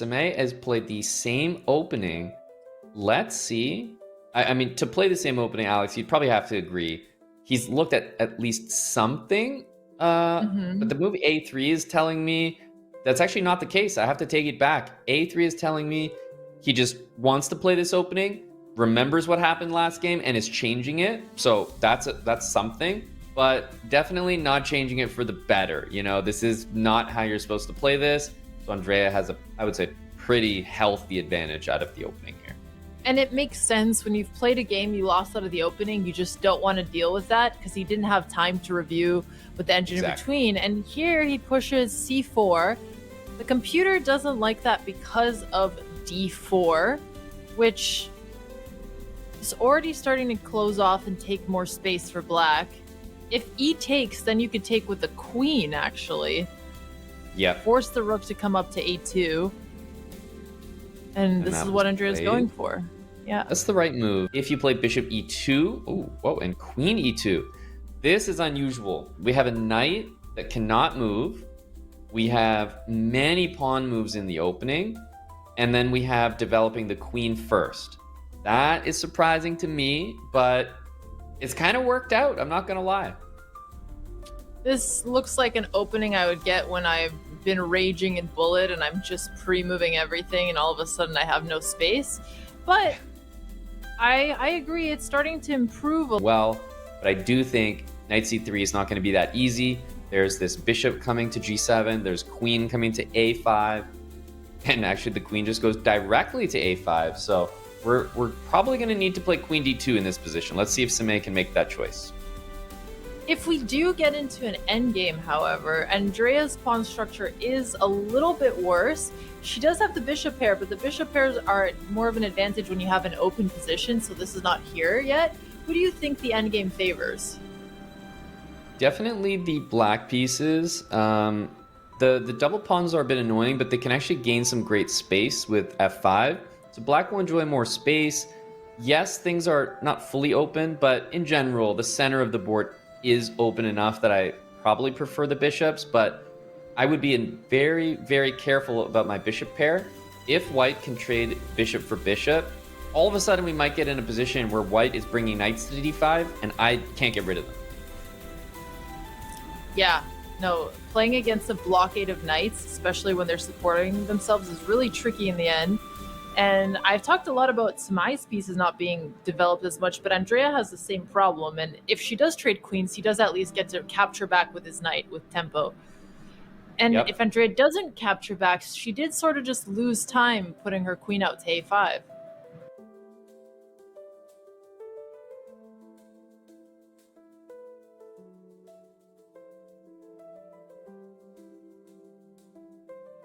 Samay has played the same opening. Let's see. I mean, to play the same opening, Alex, you'd probably have to agree. He's looked at least something. But the move A3 is telling me that's actually not the case. I have to take it back. A3 is telling me he just wants to play this opening, remembers what happened last game, and is changing it. So that's something, but definitely not changing it for the better. You know, this is not how you're supposed to play this. So Andrea has I would say, pretty healthy advantage out of the opening here. And it makes sense when you've played a game, you lost out of the opening, you just don't want to deal with that because he didn't have time to review with the engine in between. And here he pushes C4. The computer doesn't like that because of D4, which is already starting to close off and take more space for black. If E takes, then you could take with the queen, actually. Yeah. Force the rook to come up to A2. And this is what Andrea's going for. Yeah. That's the right move. If you play bishop E2, ooh, whoa, and queen E2. This is unusual. We have a knight that cannot move. We have many pawn moves in the opening. And then we have developing the queen first. That is surprising to me, but it's kind of worked out. I'm not going to lie. This looks like an opening I would get when I've been raging in bullet and I'm just pre-moving everything and all of a sudden I have no space. But I agree, it's starting to improve. Well, but I do think knight c3 is not going to be that easy. There's this bishop coming to g7. There's queen coming to a5. And actually the queen just goes directly to a5. So we're probably going to need to play queen d2 in this position. Let's see if Samay can make that choice. If we do get into an endgame, however, Andrea's pawn structure is a little bit worse. She does have the bishop pair, but the bishop pairs are more of an advantage when you have an open position, so this is not here yet. Who do you think the endgame favors? Definitely the black pieces. The double pawns are a bit annoying, but they can actually gain some great space with f5. So black will enjoy more space. Yes, things are not fully open, but in general, the center of the board is open enough that I probably prefer the bishops, but I would be very, very careful about my bishop pair. If white can trade bishop for bishop, all of a sudden we might get in a position where white is bringing knights to d5 and I can't get rid of them. Yeah, no, playing against a blockade of knights, especially when they're supporting themselves, is really tricky in the end. And I've talked a lot about Samay's pieces not being developed as much, but Andrea has the same problem. And if she does trade queens, he does at least get to capture back with his knight with tempo. And if Andrea doesn't capture back, she did sort of just lose time putting her queen out to a5.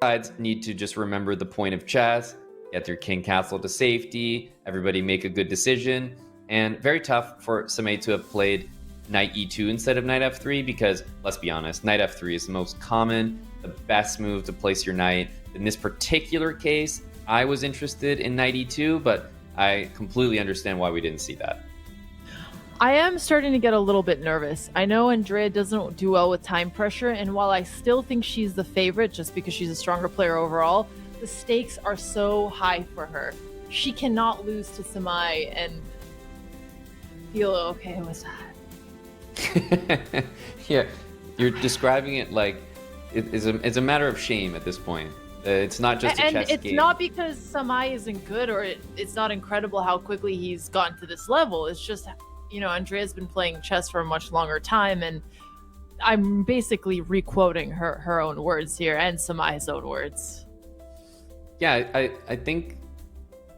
Sides need to just remember the point of chess. Get their king castle to safety, everybody make a good decision, and very tough for Samay to have played knight e2 instead of knight f3 because, let's be honest, knight f3 is the most common, the best move to place your knight. In this particular case, I was interested in knight e2, but I completely understand why we didn't see that. I am starting to get a little bit nervous. I know Andrea doesn't do well with time pressure, and while I still think she's the favorite just because she's a stronger player overall, the stakes are so high for her. She cannot lose to Samay and feel okay with that. Yeah, you're describing it like it's a matter of shame at this point. It's not just a chess game. And it's not because Samay isn't good or it's not incredible how quickly he's gotten to this level. It's just, you know, Andrea's been playing chess for a much longer time, and I'm basically re-quoting her own words here and Samay's own words. Yeah, I think,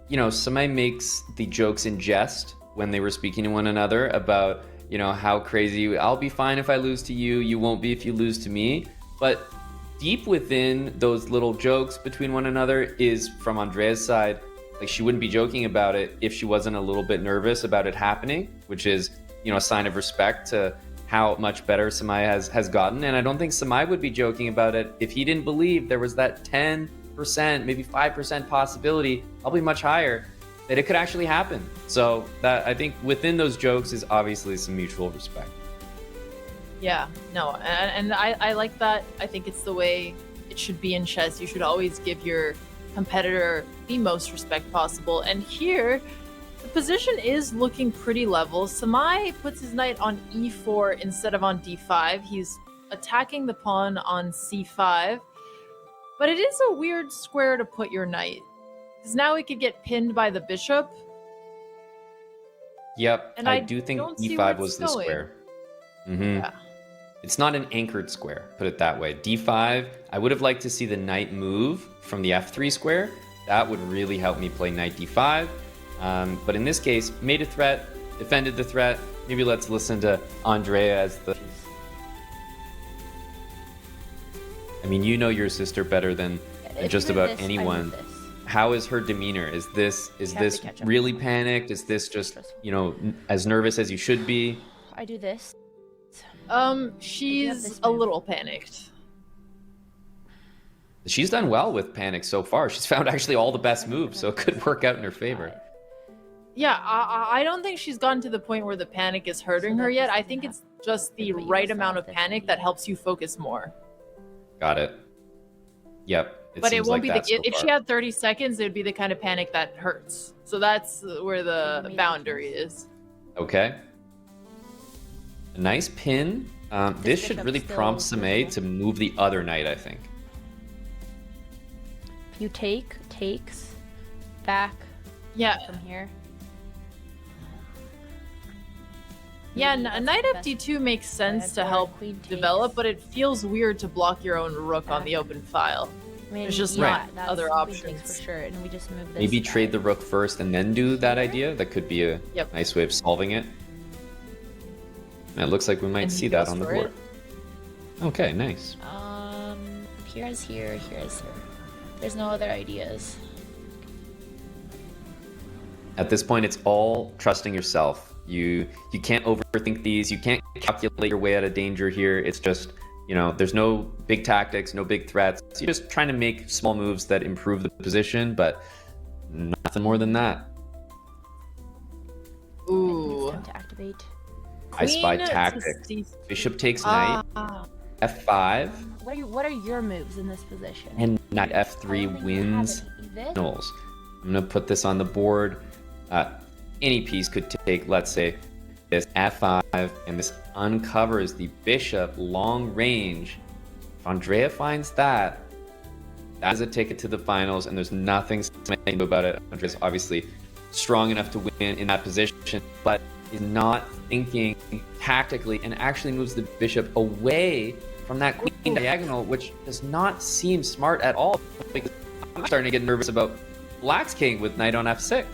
you know, Samay makes the jokes in jest when they were speaking to one another about, you know, how crazy, I'll be fine if I lose to you, you won't be if you lose to me. But deep within those little jokes between one another is from Andrea's side, like she wouldn't be joking about it if she wasn't a little bit nervous about it happening, which is, you know, a sign of respect to how much better Samay has gotten. And I don't think Samay would be joking about it if he didn't believe there was that 10%, maybe 5% possibility, probably much higher, that it could actually happen. So that, I think within those jokes is obviously some mutual respect. Yeah, no, and I like that. I think it's the way it should be in chess. You should always give your competitor the most respect possible. And here, the position is looking pretty level. Samay puts his knight on e4 instead of on d5. He's attacking the pawn on c5. But it is a weird square to put your knight, because now he could get pinned by the bishop. Yep, And I do think don't see where e5 was it's the going. square. Yeah. It's not an anchored square, put it that way. d5, I would have liked to see the knight move from the f3 square. That would really help me play knight d5. But in this case, made a threat, defended the threat. Maybe let's listen to Andrea as the... I mean, you know your sister better than just about anyone. How is her demeanor? Is this really panicked? Is this just, you know, as nervous as you should be? I do this. She's a little panicked. She's done well with panic so far. She's found actually all the best moves, so it could work out in her favor. Yeah, I don't think she's gotten to the point where the panic is hurting her yet. I think it's just the right amount of panic that helps you focus more. Got it. Yep. But it won't be if she had 30 seconds, it would be the kind of panic that hurts. So that's where the boundary is. Okay. A nice pin. This should really prompt Samay to move the other knight, I think. If you takes back from here. Yeah, knight fd2 makes sense to help develop, but it feels weird to block your own rook on the open file. I mean, there's just not other options for sure, and we just move this Maybe guy. trade the rook first and then do that idea. That could be a nice way of solving it. And it looks like we might see that on the board. Okay, nice. Here's here. There's no other ideas. At this point, it's all trusting yourself. You can't overthink these. You can't calculate your way out of danger here. It's just, you know, there's no big tactics, no big threats. You're just trying to make small moves that improve the position, but nothing more than that. Ooh. Time to activate. I spy tactics. Bishop takes knight. F5. What are your moves in this position? And knight F3 wins. Knolls. I'm gonna put this on the board. Any piece could take, let's say, this F5, and this uncovers the bishop long range. If Andrea finds that is a ticket to the finals, and there's nothing to do about it. Andrea's obviously strong enough to win in that position, but is not thinking tactically and actually moves the bishop away from that queen diagonal, which does not seem smart at all, because I'm starting to get nervous about Black's king with knight on F6.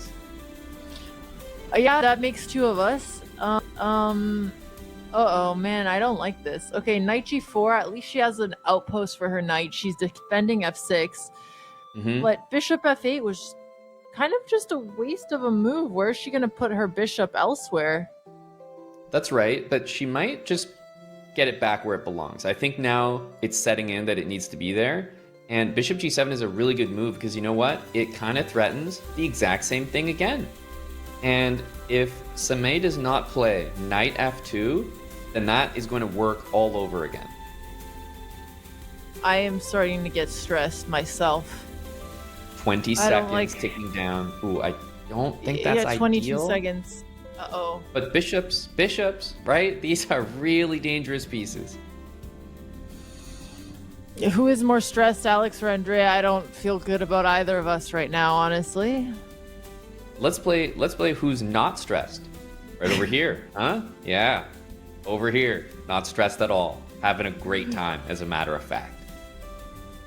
Yeah, that makes two of us. Uh-oh, man, I don't like this. Okay, knight g4, at least she has an outpost for her knight. She's defending f6. But bishop f8 was kind of just a waste of a move. Where is she going to put her bishop elsewhere? That's right, but she might just get it back where it belongs. I think now it's setting in that it needs to be there. And bishop g7 is a really good move because you know what? It kind of threatens the exact same thing again. And if Samay does not play knight f2, then that is going to work all over again. I am starting to get stressed myself. 20 seconds ticking down. Ooh, I don't think that's ideal. 22 seconds. Uh-oh. But bishops, right? These are really dangerous pieces. Who is more stressed, Alex or Andrea? I don't feel good about either of us right now, honestly. Let's play who's not stressed. Right over here, huh? Yeah. Over here, not stressed at all. Having a great time, as a matter of fact.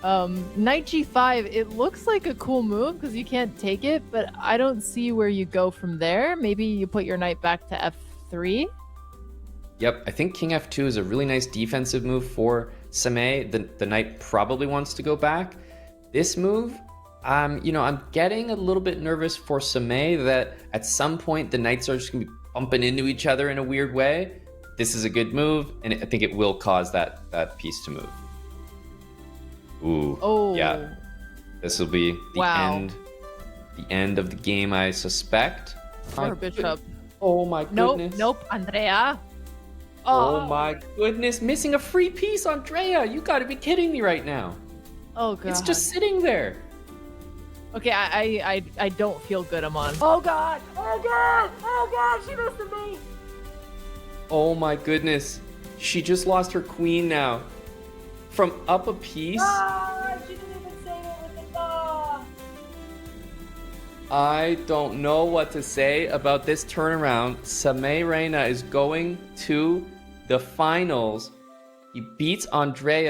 Knight g5, it looks like a cool move because you can't take it, but I don't see where you go from there. Maybe you put your knight back to f3? Yep, I think king f2 is a really nice defensive move for Samay. The knight probably wants to go back. This move, you know, I'm getting a little bit nervous for Samay that at some point the knights are just going to be bumping into each other in a weird way. This is a good move, and I think it will cause that piece to move. Ooh. Oh. Yeah. This will be the end of the game, I suspect. For bishop. Oh my goodness. Nope, Andrea. Oh my goodness, missing a free piece, Andrea. You gotta be kidding me right now. Oh god. It's just sitting there. Okay, I don't feel good, Amon. Oh god! Oh god! Oh god! She missed me! Oh my goodness. She just lost her queen now. From up a piece? Ah! She didn't even save it with the ball! I don't know what to say about this turnaround. Samay Raina is going to the finals. He beats Andrea